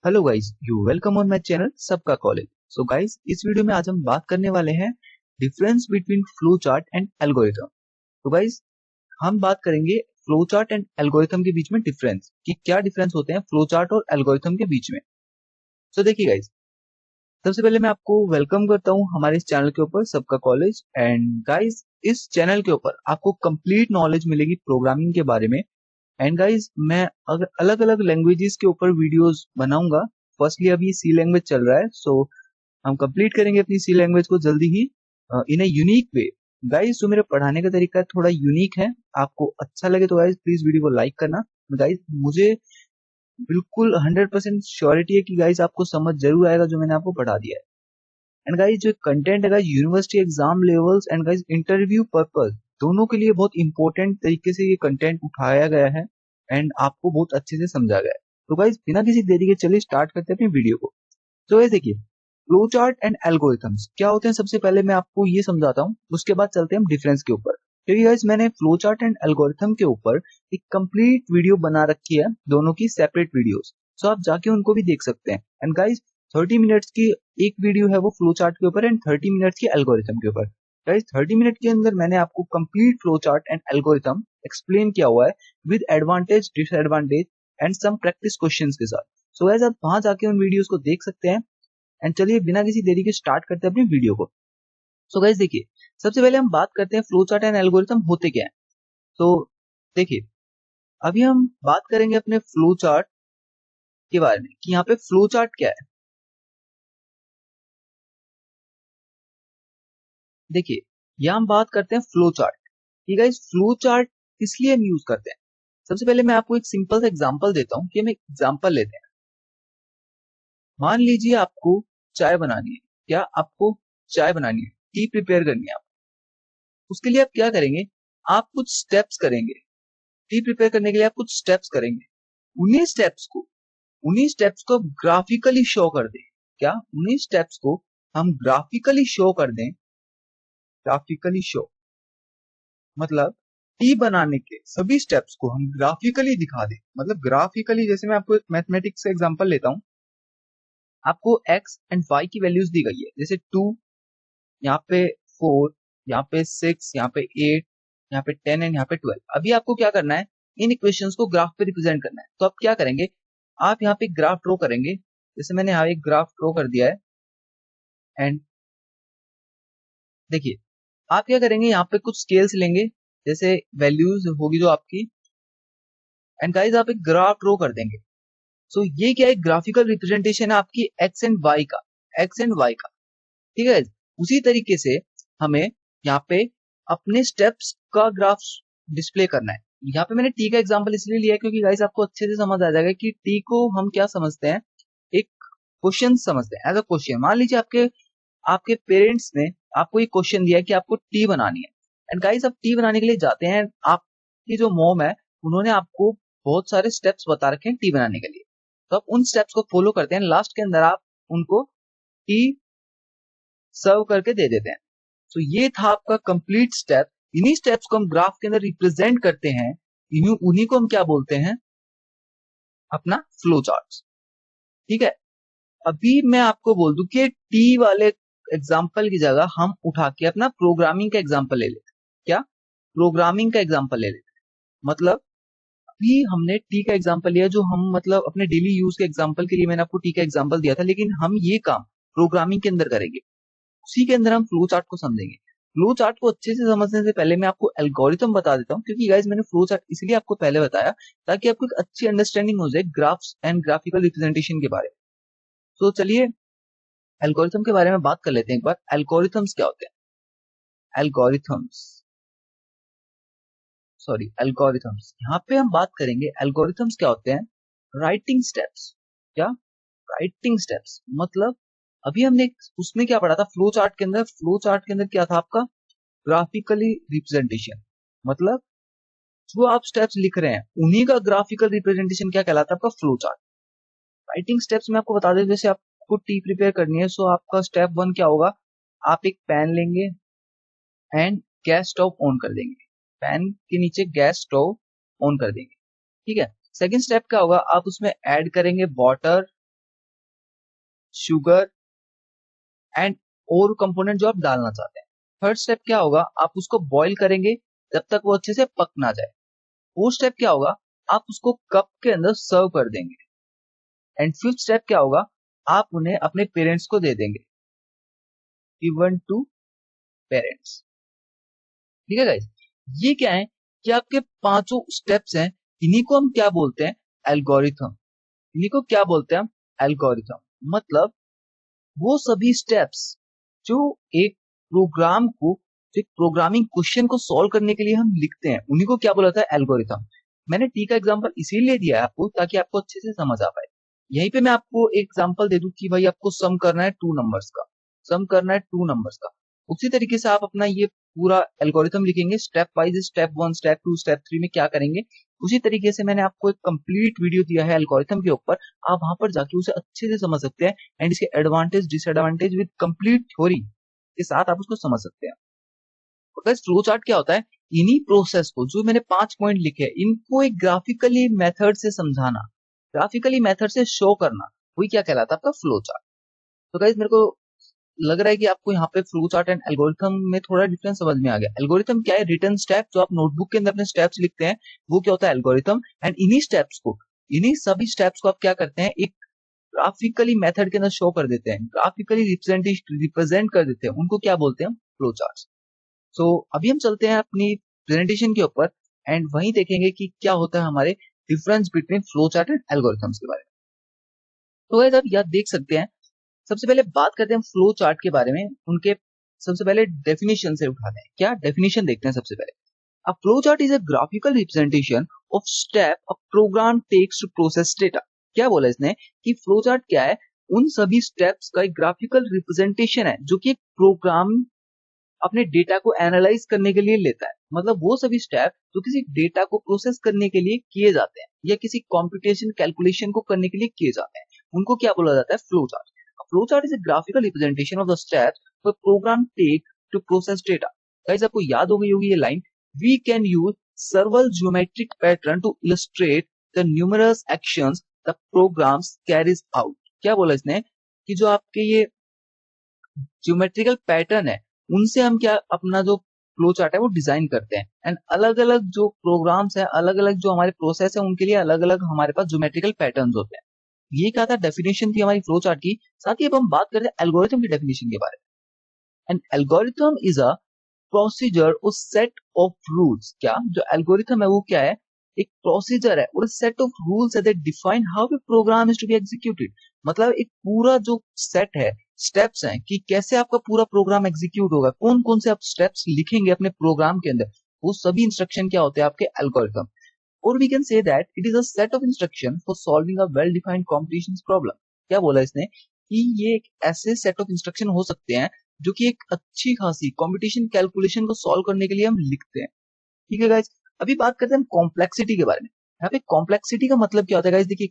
Hello guys, you welcome on my channel सबका college. So guys, इस video में आज हम बात करने वाले हैं difference between flow chart and algorithm. तो गाइस, हम बात करेंगे फ्लो चार्ट एंड एल्गोरिथम के बीच में डिफरेंस कि क्या डिफरेंस होते हैं फ्लो चार्ट और एल्गोरिथम के बीच में। सो देखिए गाइस, सबसे पहले मैं आपको वेलकम करता हूं हमारे इस चैनल के ऊपर सबका कॉलेज। एंड गाइस, इस चैनल के ऊपर आपको कंप्लीट नॉलेज मिलेगी प्रोग्रामिंग के बारे में। एंड गाइस, मैं अगर अलग अलग लैंग्वेजेस के ऊपर वीडियोस बनाऊंगा। फर्स्टली अभी सी लैंग्वेज चल रहा है, सो हम कंप्लीट करेंगे अपनी सी लैंग्वेज को जल्दी ही इन ए यूनिक वे। गाइस, जो मेरे पढ़ाने का तरीका है थोड़ा यूनिक है, आपको अच्छा लगे तो गाइस प्लीज वीडियो को लाइक करना। गाइस, मुझे बिल्कुल 100% श्योरिटी है कि गाइस आपको समझ जरूर आएगा जो मैंने आपको पढ़ा दिया है। एंड गाइस, जो कंटेंट है guys university exam levels and guys interview purpose दोनों के लिए बहुत इंपॉर्टेंट तरीके से ये कंटेंट उठाया गया है एंड आपको बहुत अच्छे से समझा गया है। तो गाइस, बिना किसी देरी के चलिए स्टार्ट करते हैं अपनी वीडियो को। तो गाइस देखिए, फ्लो चार्ट एंड एल्गोरिथम्स क्या होते हैं सबसे पहले मैं आपको ये समझाता हूँ, उसके बाद चलते हैं हम डिफरेंस के ऊपर। क्योंकि गाइस, मैंने फ्लो चार्ट एंड एल्गोरिथम के ऊपर एक कंप्लीट वीडियो बना रखी है, दोनों की सेपरेट वीडियोस। सो आप जाके उनको भी देख सकते हैं। एंड गाइस, 30 मिनट्स की एक वीडियो है वो फ्लो चार्ट के ऊपर एंड 30 मिनट्स की एल्गोरिथम के ऊपर। गाइस, 30 मिनट के अंदर मैंने आपको complete flow chart and algorithm explain किया हुआ है with advantage, disadvantage and some practice questions के साथ। सो गाइस, आप वहां जाके उन वीडियोस को देख सकते हैं। एंड चलिए बिना किसी देरी के स्टार्ट करते हैं अपनी वीडियो को। सो गाइस देखिए, सबसे पहले हम बात करते हैं फ्लो चार्ट एंड एल्गोरिथम होते क्या है। तो देखिए, अभी हम बात करेंगे अपने फ्लो चार्ट के बारे में कि यहाँ पे फ्लो चार्ट क्या है। देखिए, यहाँ हम बात करते हैं फ्लो चार्ट कि गाइस फ्लो चार्ट किस लिए हम यूज करते हैं। सबसे पहले मैं आपको एक सिंपल सा एग्जांपल देता हूँ कि हम एक एग्जांपल लेते हैं। मान लीजिए आपको चाय बनानी है। क्या आपको चाय बनानी है, टी प्रिपेयर करनी है। आप उसके लिए आप क्या करेंगे, आप कुछ स्टेप्स करेंगे। टी प्रिपेयर करने के लिए आप कुछ स्टेप्स करेंगे। उन्हीं स्टेप्स को उन्हीं स्टेप्स को ग्राफिकली शो कर दें। क्या उन्हीं स्टेप्स को हम ग्राफिकली शो कर दें। ग्राफिकली शो मतलब टी बनाने के सभी स्टेप्स को हम ग्राफिकली दिखा दें। मतलब ग्राफिकली, जैसे मैं आपको एक मैथमेटिक्स का एग्जांपल लेता हूं। आपको एक्स एंड वाई की वैल्यूज दी गई है, जैसे 2, यहाँ पे 4, यहाँ पे 6, यहाँ पे 8, यहाँ पे 10 एंड यहाँ पे 12। अभी आपको क्या करना है, इन इक्वेशंस को ग्राफ पे रिप्रेजेंट करना है। तो आप क्या करेंगे, आप यहाँ पे ग्राफ ड्रॉ करेंगे। जैसे मैंने यहाँ एक ग्राफ ड्रॉ कर दिया है। एंड देखिए, आप क्या करेंगे, यहाँ पे कुछ स्केल्स लेंगे, जैसे वैल्यूज होगी जो आपकी। एंड गाइस, आप एक ग्राफ ड्रॉ कर देंगे। सो ये क्या है, ग्राफिकल रिप्रेजेंटेशन है आपकी एक्स एंड वाई का। एक्स एंड वाई का, ठीक है। उसी तरीके से हमें यहाँ पे अपने स्टेप्स का ग्राफ डिस्प्ले करना है। यहाँ पे मैंने टी का एग्जांपल इसलिए लिया है क्योंकि गाइस आपको अच्छे से समझ आ जाएगा कि टी को हम क्या समझते हैं, एक क्वेश्चन समझते हैं। एज अ क्वेश्चन, मान लीजिए आपके आपके पेरेंट्स ने आपको एक क्वेश्चन दिया है कि आपको टी बनानी है। एंड गाइस, आप टी बनाने के लिए जाते हैं। आपकी जो मॉम है उन्होंने आपको बहुत सारे स्टेप्स बता रखे हैं टी बनाने के लिए। तो आप उन स्टेप्स को फॉलो करते हैं। लास्ट के अंदर आप उनको टी सर्व करके दे देते हैं। तो ये था आपका कंप्लीट स्टेप। इन्हीं स्टेप्स को हम ग्राफ के अंदर रिप्रेजेंट करते हैं। उन्हीं को हम क्या बोलते हैं, अपना फ्लो चार्ट। ठीक है। अभी मैं आपको बोल दूं कि टी वाले एग्जाम्पल की जगह हम उठा के अपना प्रोग्रामिंग का एग्जाम्पल ले लेते हैं। क्या, प्रोग्रामिंग का एग्जाम्पल ले लेते हैं। मतलब अभी हमने टी का एग्जाम्पल लिया, जो हम मतलब अपने डेली यूज के एग्जाम्पल के लिए मैंने आपको टी का एग्जाम्पल दिया था, लेकिन हम ये काम प्रोग्रामिंग के अंदर करेंगे। उसी के अंदर हम फ्लो चार्ट को समझेंगे। फ्लो चार्ट को अच्छे से समझने से पहले मैं आपको एल्गोरिथम बता देता हूँ, क्योंकि गाइस मैंने फ्लो चार्ट इसलिए आपको पहले बताया ताकि आपको एक अच्छी अंडरस्टैंडिंग हो जाए ग्राफ्स एंड ग्राफिकल रिप्रेजेंटेशन के बारे में। तो चलिए एल्गोरिथम के बारे में बात कर लेते हैं एक बार। एल्गोरिथम्स क्या होते हैं, एल्गोरिथम्स यहाँ पे हम बात करेंगे। एल्गोरिथम्स क्या होते हैं, राइटिंग स्टेप्स। क्या, राइटिंग स्टेप्स मतलब अभी हमने उसमें क्या पढ़ा था, फ्लो चार्ट के अंदर। फ्लो चार्ट के अंदर क्या था आपका, ग्राफिकली रिप्रेजेंटेशन। मतलब जो आप स्टेप्स लिख रहे हैं उन्हीं का ग्राफिकल रिप्रेजेंटेशन क्या कहलाता है, आपका फ्लो चार्ट। राइटिंग स्टेप्स में आपको बता दें, जैसे आपको टी प्रिपेयर करनी है, सो आपका स्टेप 1 क्या होगा, आप एक पैन लेंगे एंड गैस स्टोव ऑन कर देंगे। पैन के नीचे गैस स्टोव ऑन कर देंगे। ठीक है। सेकंड स्टेप क्या होगा, आप उसमें ऐड करेंगे वाटर शुगर एंड और कंपोनेंट जो आप डालना चाहते हैं। थर्ड स्टेप क्या होगा, आप उसको बॉईल करेंगे जब तक वो अच्छे से पक ना जाए। फोर्थ स्टेप क्या होगा, आप उसको कप के अंदर सर्व कर देंगे। एंड फिफ्थ स्टेप क्या होगा, आप उन्हें अपने पेरेंट्स को दे देंगे, गिवन टू पेरेंट्स। ठीक है गाइस, ये क्या है कि आपके पांचों स्टेप्स हैं, इन्हीं को हम क्या बोलते हैं, एल्गोरिथम। इन्हीं को क्या बोलते हैं हम, एल्गोरिथम। मतलब वो सभी स्टेप्स जो एक प्रोग्राम को, एक प्रोग्रामिंग क्वेश्चन को सॉल्व करने के लिए हम लिखते हैं, उन्हीं को क्या बोला जाता है, एल्गोरिथम। मैंने टी का एग्जांपल इसीलिए दिया है आपको ताकि आपको अच्छे से समझ आ पाए। यहीं पे मैं आपको एग्जांपल दे दूं कि भाई आपको सम करना है 2 नंबर्स का, सम करना है 2 नंबर्स का, उसी तरीके से आप अपना ये पूरा एल्गोरिथम लिखेंगे step wise, step 1, step 2, step 3 में क्या करेंगे। उसी तरीके से मैंने आपको एक कंप्लीट वीडियो दिया है एल्गोरिथम के ऊपर, आप वहां पर जाके उसे अच्छे से समझ सकते हैं एंड इसके advantage disadvantage with complete theory के साथ आप उसको समझ सकते हैं। तो फ्लो चार्ट क्या होता है, इन्हीं प्रोसेस को जो मैंने 5 पॉइंट लिखे हैं, इनको एक ग्राफिकली मेथड से समझाना, ग्राफिकली मेथड से शो करना, वही क्या कहलाता है आपका फ्लो चार्ट। तो गाइस मेरे को लग रहा है कि आपको यहाँ पे फ्लो चार्ट एंड एल्गोरिथम में थोड़ा डिफरेंस समझ में आ गया। एल्गोरिथम क्या है, रिटन स्टेप, जो आप नोटबुक के अंदर अपने स्टेप्स लिखते हैं, वो क्या होता है, एल्गोरिथम। एंड इन्हीं स्टेप्स को, इन्हीं सभी स्टेप्स को आप क्या करते हैं, एक ग्राफिकली मेथड के अंदर शो कर देते हैं, ग्राफिकली रिप्रेजेंट कर देते हैं, उनको क्या बोलते हैं, फ्लो चार्ट। सो अभी हम चलते हैं अपनी प्रेजेंटेशन के ऊपर एंड वहीं देखेंगे कि क्या होता है हमारे difference between flow chart and algorithms के बारे में। तो गाइस आप यह देख सकते हैं, सबसे पहले बात करते हैं फ्लो चार्ट के बारे में, उनके सबसे पहले डेफिनेशन से उठाते हैं। क्या डेफिनेशन देखते हैं सबसे पहले। A flow chart is a graphical representation of step a program takes to process data. क्या बोला इसने कि फ्लो चार्ट क्या है, उन सभी स्टेप्स का एक ग्राफिकल रिप्रेजेंटेशन है जो कि एक प्रोग्राम अपने डेटा को एनालाइज करने के लिए लेता है। मतलब वो सभी स्टेप जो किसी डेटा को प्रोसेस करने के लिए किए जाते हैं या किसी कंप्यूटेशन कैलकुलेशन को करने के लिए किए जाते हैं, उनको क्या बोला जाता है, flow chart. Flow chart is a graphical representation of the steps the program take to process data. Guys आपको याद हो गई होगी ये line, we can use several geometric pattern to illustrate the numerous actions the programs carries out। क्या बोला इसने कि जो आपके ये ज्योमेट्रिकल पैटर्न है, उनसे हम क्या अपना जो फ्लो चार्ट है वो डिजाइन करते हैं। एंड अलग अलग जो प्रोग्राम्स है, अलग अलग जो हमारे प्रोसेस है, उनके लिए अलग अलग हमारे पास ज्योमेट्रिकल पैटर्न्स होते हैं। ये क्या था, डेफिनेशन थी हमारी फ्लो चार्ट की। साथ ही अब हम बात करते हैं एल्गोरिथम की डेफिनेशन के बारे में। And algorithm is a procedure और सेट ऑफ रूल्स। क्या जो एल्गोरिथम है वो क्या है, एक प्रोसीजर है और सेट ऑफ रूल्स है that define how a program is to be executed. मतलब एक पूरा जो सेट है, स्टेप्स हैं कि कैसे आपका पूरा प्रोग्राम एग्जीक्यूट होगा, कौन कौन से आप स्टेप्स लिखेंगे अपने प्रोग्राम के अंदर, वो सभी इंस्ट्रक्शन क्या होते हैं, आपके एल्गोरिथम। और we can say that it is a set of instruction for solving a well defined competition problem. क्या बोला इसने कि ये एक ऐसे सेट ऑफ इंस्ट्रक्शन हो सकते हैं जो कि एक अच्छी खासी कंपटीशन कैलकुलेशन को सॉल्व करने के लिए हम लिखते हैं। ठीक है गाइस, अभी बात करते हैं हम कॉम्प्लेक्सिटी के बारे में। यहाँ पे कॉम्प्लेक्सिटी का मतलब क्या होता है गाइस, देखिए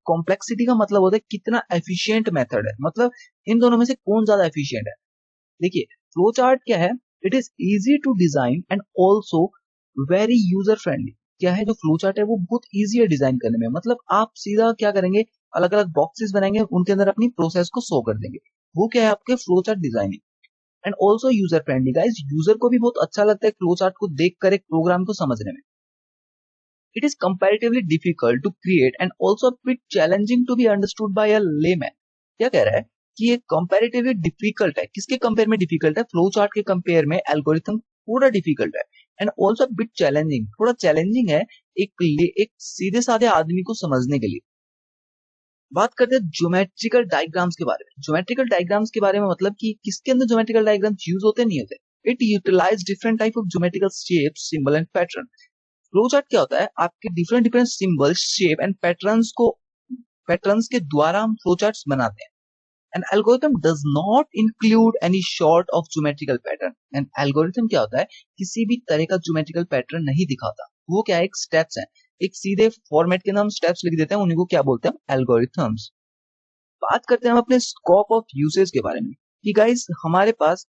कॉम्प्लेक्सिटी का मतलब होता है कितना एफिशिएंट मेथड है, मतलब इन दोनों में से कौन ज्यादा एफिशिएंट है। देखिए फ्लो चार्ट क्या है, it is easy to design and also very user friendly. क्या है जो फ्लो चार्ट है वो बहुत इजी है डिजाइन करने में। मतलब आप सीधा क्या करेंगे, अलग अलग बॉक्सेस बनाएंगे, उनके अंदर अपनी प्रोसेस को शो कर देंगे। वो क्या है, आपके flow chart designing. And also user friendly. Guys user को भी बहुत अच्छा लगता है फ्लो चार्ट को देखकर एक प्रोग्राम को समझने में। It is comparatively difficult to create and also bit challenging to be understood by a layman. क्या कह रहा है कि ये कंपैरेटिवली डिफिकल्ट है, किसके कंपेयर में डिफिकल्ट है, फ्लो चार्ट के कंपेयर में एल्गोरिथम थोड़ा डिफिकल्ट है। एंड ऑल्सो बिट चैलेंजिंग, थोड़ा चैलेंजिंग है एक सीधे साधे आदमी को समझने के लिए। बात करते हैं ज्योमेट्रिकल डायग्राम्स के बारे में। ज्योमेट्रिकल डायग्राम्स के बारे में मतलब कि किसके अंदर ज्योमेट्रिकल डायग्राम्स यूज होते नहीं होते। It utilize different type of geometrical shape, symbol and pattern. Flow chart क्या होता है, आपके different different symbol, shape and patterns के द्वारा हम फ्लो चार्ट्स बनाते हैं। An algorithm does not include any short of geometrical pattern. And algorithm क्या होता है, किसी भी तरह का ज्योमेट्रिकल पैटर्न नहीं दिखाता। वो क्या है, एक स्टेप्स है, एक सीधे फॉर्मेट के अंदर हम स्टेप्स लिख देते हैं, उन्हीं को क्या बोलते हैं, एल्गोरिथम्स। बात करते हैं हम अपने स्कोप ऑफ यूसेज के बारे में कि गाइस हमारे पास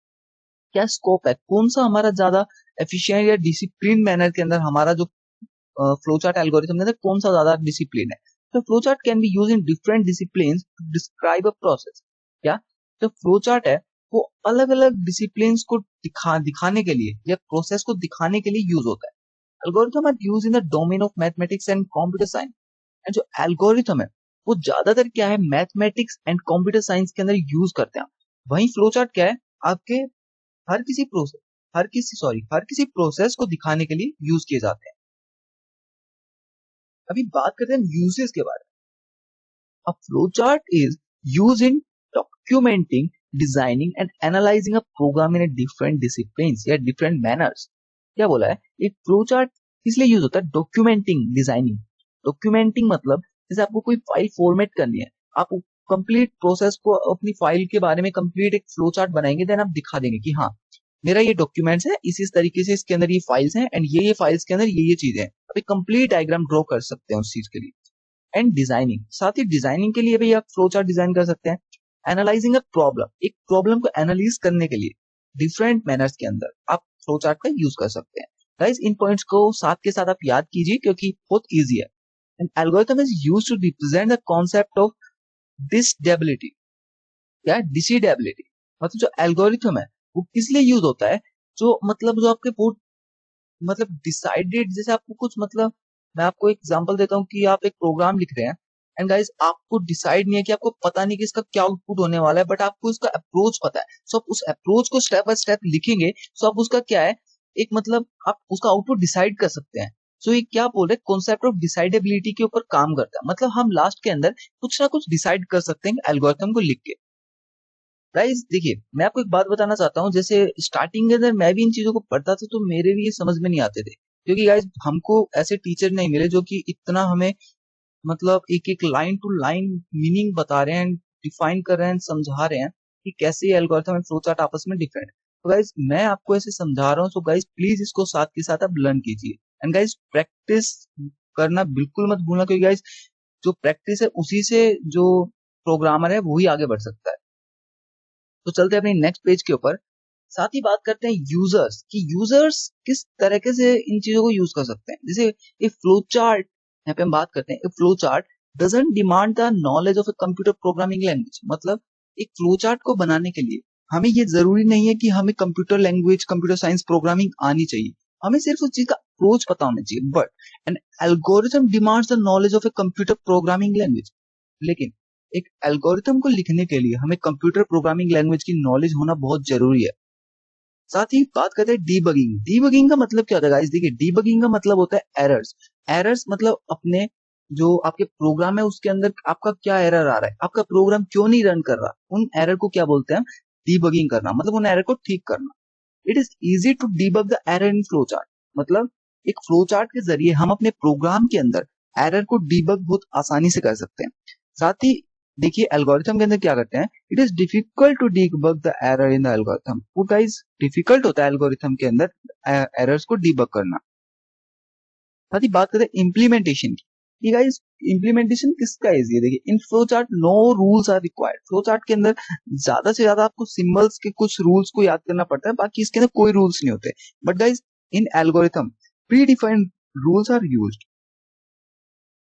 क्या स्कोप है, कौन सा हमारा ज्यादा एफिशिएंट या डिसिप्लिन मैनर के अंदर हमारा जो फ्लो चार्ट एल्गोरिथम के अंदर कौन सा ज्यादा डिसिप्लिन है। तो flow chart can be use in different disciplines to describe a process. क्या जो फ्लो चार्ट है वो अलग अलग डिसिप्लिन्स को दिखाने के लिए या प्रोसेस को दिखाने के लिए यूज होता है। Algorithm are use in the domain of mathematics and computer science. And जो एल्गोरिथम है वो ज्यादातर क्या है, मैथमेटिक्स एंड कंप्यूटर साइंस के अंदर यूज करते हैं। वहीं फ्लो चार्ट क्या है, आपके हर किसी प्रोसेस को दिखाने के लिए यूज किए जाते हैं। अभी बात करते हैं यूजेस के बारे में। A flow chart is use in documenting, designing and analysing a program in different disciplines या डिफरेंट मैनर्स। क्या बोला है, एक फ्लो चार्ट इसलिए यूज होता है डॉक्यूमेंटिंग, डिजाइनिंग। डॉक्यूमेंटिंग मतलब जैसे आपको कोई फाइल फॉर्मेट करनी है, आप कंप्लीट प्रोसेस को अपनी फाइल के बारे में कंप्लीट एक फ्लो चार्ट बनाएंगे, देन आप दिखा देंगे कि हाँ मेरा ये डॉक्यूमेंट्स है, इस तरीके से इसके अंदर ये फाइल्स हैं एंड ये फाइल्स के अंदर ये चीजें हैं। आप एक कंप्लीट डायग्राम ड्रॉ कर सकते हैं उस चीज के लिए। एंड डिजाइनिंग, साथ ही डिजाइनिंग के लिए भी आप फ्लो चार्ट डिजाइन कर सकते हैं। एनालाइजिंग अ प्रॉब्लम, एक प्रॉब्लम को एनालाइज करने के लिए डिफरेंट मैनर्स के अंदर आप फ्लो चार्ट का यूज कर सकते हैं। गाइस इन पॉइंट्स को साथ के साथ आप याद कीजिए क्योंकि बहुत ईजी है। An algorithm is used to represent the concept of decidability. क्या है डिसीडेबिलिटी, मतलब जो एल्गोरिथम है वो किस लिए यूज होता है, जो आपके बहुत मतलब डिसाइडेड, जैसे आपको कुछ मतलब मैं आपको एक एग्जांपल देता हूँ कि आप एक प्रोग्राम लिख रहे हैं एंड गाइस आपको डिसाइड नहीं है कि आपको पता नहीं कि इसका क्या आउटपुट होने वाला है, बट आपको इसका अप्रोच पता है। सो आप उस अप्रोच को स्टेप बाय स्टेप लिखेंगे, सो आप उसका क्या है एक मतलब आप उसका आउटपुट डिसाइड कर सकते हैं। सो ये क्या बोल रहे हैं, कॉन्सेप्ट ऑफ डिसाइडेबिलिटी के ऊपर काम करता है। मतलब हम लास्ट के अंदर कुछ ना कुछ डिसाइड कर सकते हैं एल्गोरिथम को लिख के। गाइस देखिए मैं आपको एक बात बताना चाहता हूँ, जैसे स्टार्टिंग के अंदर मैं भी इन चीजों को पढ़ता था तो मेरे भी ये समझ में नहीं आते थे, क्योंकि गाइस हमको ऐसे टीचर नहीं मिले जो कि इतना हमें मतलब एक एक लाइन टू लाइन मीनिंग बता रहे हैं, डिफाइन कर रहे हैं, समझा रहे हैं कि कैसे एल्गोरिथम एंड फ्लो चार्ट आपस में डिफरेंट है। तो गाइस मैं आपको ऐसे समझा रहा हूँ, तो गाइस प्लीज इसको साथ के साथ आप लर्न कीजिए एंड गाइस प्रैक्टिस करना बिल्कुल मत भूलना, क्योंकि गाइस जो प्रैक्टिस है उसी से जो प्रोग्रामर है वही आगे बढ़ सकता है। तो चलते हैं अपने नेक्स्ट पेज के ऊपर। साथ ही बात करते हैं यूजर्स कि यूजर्स किस तरीके से इन चीजों को यूज कर सकते हैं। जैसे एक फ्लो चार्ट, यहाँ पे हम बात करते हैं, flow chart doesn't demand the knowledge of a computer programming language. मतलब एक फ्लो चार्ट को बनाने के लिए हमें ये जरूरी नहीं है कि हमें computer language, computer science, programming आनी चाहिए। हमें सिर्फ उस चीज का अप्रोच पता होना चाहिए। But an algorithm demands the knowledge of a computer programming language. लेकिन एक एल्गोरिथम को लिखने के लिए हमें कंप्यूटर प्रोग्रामिंग लैंग्वेज की नॉलेज होना बहुत जरूरी है। साथ ही बात करते हैं डीबगिंग। डीबगिंग का मतलब क्या होता है गाइस, देखिए डीबगिंग का मतलब होता है एरर्स। एरर्स मतलब अपने जो आपके प्रोग्राम है उसके अंदर आपका क्या एरर आ रहा है, आपका प्रोग्राम क्यों नहीं रन कर रहा, उन एरर को क्या बोलते हैं, डीबगिंग करना, मतलब उन एरर को ठीक करना। It is easy to debug the error in flow chart. मतलब एक फ्लो चार्ट के जरिए हम अपने प्रोग्राम के अंदर एरर को डीबग बहुत आसानी से कर सकते हैं। साथ ही देखिए एल्गोरिथम के अंदर क्या करते हैं, it is difficult to debug the error in the algorithm. वो गाइस डिफिकल्ट होता है एल्गोरिथम के अंदर एरर्स को डीबग करना। साथ ही बात करते हैं इम्प्लीमेंटेशन की। ये गाइस इम्प्लीमेंटेशन किसका इजी है, देखिए in flow chart no rules are required. Flow chart के अंदर ज्यादा से ज्यादा आपको सिंबल्स के कुछ रूल्स को याद करना पड़ता है, बाकी इसके अंदर कोई रूल्स नहीं होते। But guys in algorithm pre defined rules are used.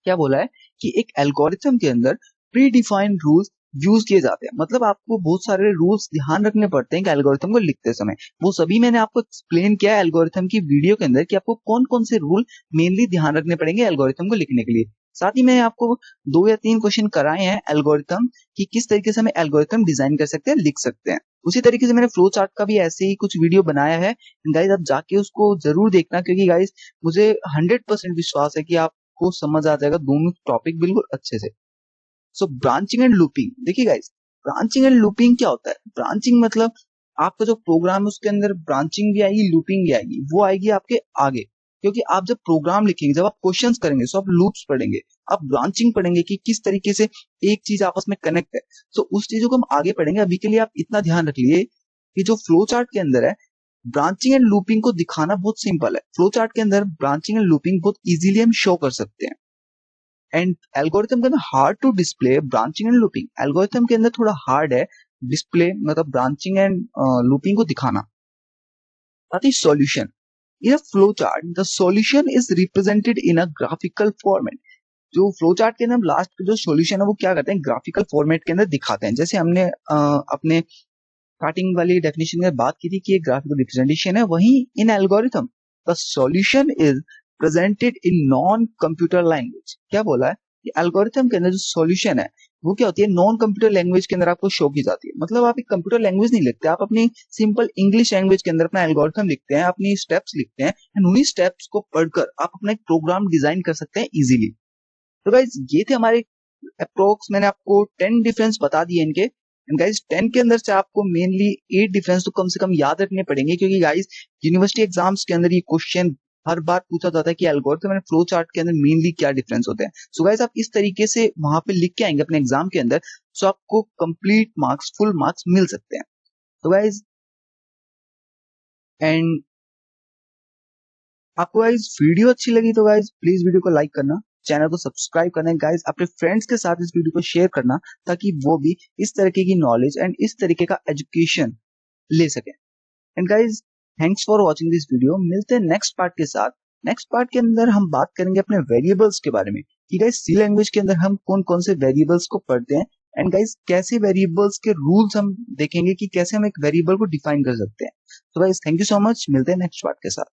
क्या बोला है कि एक एल्गोरिथम के अंदर प्री डिफाइंड रूल्स यूज किए जाते हैं। मतलब आपको बहुत सारे रूल्स ध्यान रखने पड़ते हैं कि एल्गोरिथम को लिखते समय। वो सभी मैंने आपको एक्सप्लेन किया है एल्गोरिथम की वीडियो के अंदर कि आपको कौन कौन से रूल मेनली ध्यान रखने पड़ेंगे एल्गोरिथम को लिखने के लिए। साथ ही मैंने आपको 2 या 3 क्वेश्चन कराए हैं एल्गोरिथम कि किस तरीके से हमें एल्गोरिथम डिजाइन कर सकते हैं, लिख सकते हैं। उसी तरीके से मैंने फ्लो चार्ट का भी ऐसे ही कुछ वीडियो बनाया है। गाइस आप जाके उसको जरूर देखना, क्योंकि गाइस मुझे 100% विश्वास है कि आपको समझ आ जाएगा दोनों टॉपिक बिल्कुल अच्छे से। सो ब्रांचिंग एंड लूपिंग, देखिए गाइस ब्रांचिंग एंड लूपिंग क्या होता है। ब्रांचिंग मतलब आपका जो प्रोग्राम है उसके अंदर ब्रांचिंग भी आएगी, लूपिंग भी आएगी। वो आएगी आपके आगे, क्योंकि आप जब प्रोग्राम लिखेंगे, जब आप क्वेश्चंस करेंगे, सो आप लूप्स पढ़ेंगे, आप ब्रांचिंग पढ़ेंगे कि किस तरीके से एक चीज आपस में कनेक्ट है। सो उस चीजों को हम आगे पढ़ेंगे। अभी के लिए आप इतना ध्यान रख लिए कि जो फ्लो चार्ट के अंदर है ब्रांचिंग एंड लूपिंग को दिखाना बहुत सिंपल है। फ्लो चार्ट के अंदर ब्रांचिंग एंड लूपिंग बहुत इजीली हम शो कर सकते हैं। एंड एल्गोरिथम के अंदर hard to display branching and looping. Algorithm के अंदर थोड़ा हार्ड है डिस्प्ले, मतलब ब्रांचिंग एंड लूपिंग को दिखाना। साथ ही solution, in a flow chart the solution is represented in a graphical format. जो फ्लो चार्ट के अंदर हम लास्ट जो सॉल्यूशन है वो क्या करते हैं, ग्राफिकल फॉर्मेट के अंदर दिखाते हैं। जैसे हमने अपने स्टार्टिंग वाली डेफिनेशन में बात की थी कि एक ग्राफिकल रिप्रेजेंटेशन है, वहीं in algorithm the solution is presented in non computer language. क्या बोला है कि एल्गोरिथम के अंदर जो सॉल्यूशन है वो क्या होती है, नॉन कंप्यूटर लैंग्वेज के अंदर आपको शो की जाती है। मतलब आप एक कंप्यूटर लैंग्वेज नहीं लिखते, आप अपनी सिंपल इंग्लिश लैंग्वेज के अंदर अपना एल्गोरिथम लिखते हैं, अपनी स्टेप्स लिखते हैं, एंड उन्हीं स्टेप्स को पढ़कर आप अपना एक प्रोग्राम डिजाइन कर सकते हैं इजीली। तो गाइज ये थे हमारे अप्रोक्स, मैंने आपको 10 डिफरेंस बता दिए इनके। एंड गाइज 10 के अंदर से आपको मेनली 8 डिफरेंस तो कम से कम याद रखने पड़ेंगे, क्योंकि गाइज यूनिवर्सिटी एग्जाम्स के अंदर ये क्वेश्चन हर बार पूछा जाता है कि एल्गोरिथम एंड फ्लो चार्ट के अंदर मेनली क्या डिफरेंस होते हैं। सो गाइज आप इस तरीके से वहां पे लिख के आएंगे अपने एग्जाम के अंदर, सो आपको कंप्लीट मार्क्स, फुल मार्क्स मिल सकते हैं। तो गाइज एंड आपको गाइज वीडियो अच्छी लगी तो गाइज प्लीज वीडियो को लाइक करना, चैनल को सब्सक्राइब करना, गाइज अपने फ्रेंड्स के साथ इस वीडियो को शेयर करना, ताकि वो भी इस तरीके की नॉलेज एंड इस तरीके का एजुकेशन ले सके। And guys thanks for watching this video. मिलते हैं नेक्स्ट पार्ट के साथ। नेक्स्ट पार्ट के अंदर हम बात करेंगे अपने वेरिएबल्स के बारे में कि गाइज सी लैंग्वेज के अंदर हम कौन कौन से वेरिएबल्स को पढ़ते हैं, एंड गाइज कैसे वेरिएबल्स के रूल्स हम देखेंगे कि कैसे हम एक वेरिएबल को डिफाइन कर सकते हैं। तो guys thank you so much, मिलते हैं नेक्स्ट पार्ट के साथ।